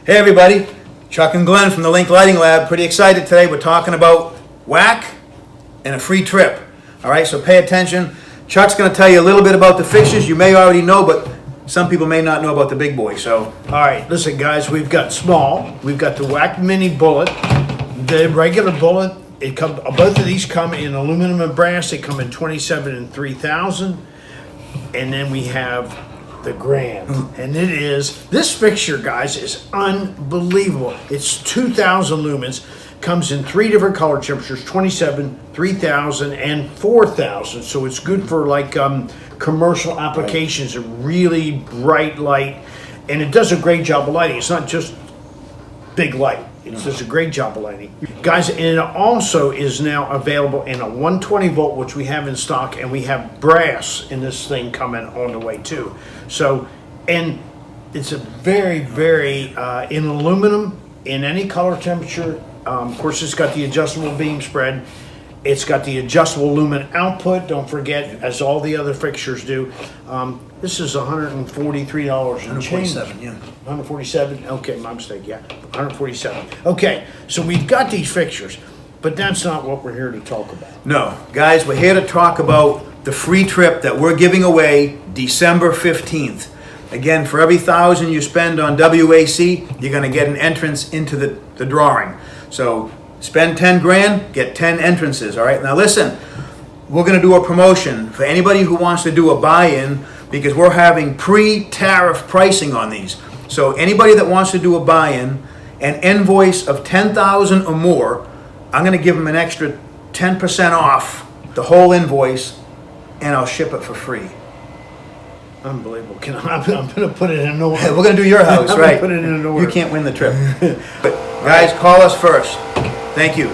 Hey everybody, Chuck and Glenn from the Link Lighting Lab. Pretty excited today. We're talking about WAC and a free trip. All right, so pay attention. Chuck's going to tell you a little bit about the fixtures. You may already know, but some people may not know about the big boy. So, all right, listen guys, we've got small, we've got the WAC Mini Bullet, the regular bullet. Both of these come in aluminum and brass. They come in 27 and 3000, and then we have the Grand, and this fixture, guys, is unbelievable. It's 2,000 lumens, comes in 3 different color temperatures: 27, 3,000, and 4,000. So it's good for like commercial applications, a really bright light, and it does a great job of lighting. It's not just big light. It does a great job of lighting. Guys, and it also is now available in a 120 volt, which we have in stock, and we have brass in this thing coming on the way too. So, and it's a very, very, in aluminum, in any color temperature. Of course, it's got the adjustable beam spread. It's got the adjustable lumen output, don't forget, as all the other fixtures do. This is $143 and change. 147, yeah. 147, okay, my mistake, yeah, 147. Okay, so we've got these fixtures, but that's not what we're here to talk about. no, guys, we're here to talk about the free trip that we're giving away December 15th. Again, for every 1,000 you spend on WAC, you're going to get an entrance into the drawing. So spend 10 grand, get 10 entrances, all right? Now listen, we're going to do a promotion for anybody who wants to do a buy-in, because we're having pre-tariff pricing on these. So anybody that wants to do a buy-in, an invoice of 10,000 or more, I'm going to give them an extra 10% off the whole invoice, and I'll ship it for free. Unbelievable. I'm going to put it in an order. We're going to do your house, I'm right? gonna put it in an order. You can't win the trip. But guys, call us first. Thank you.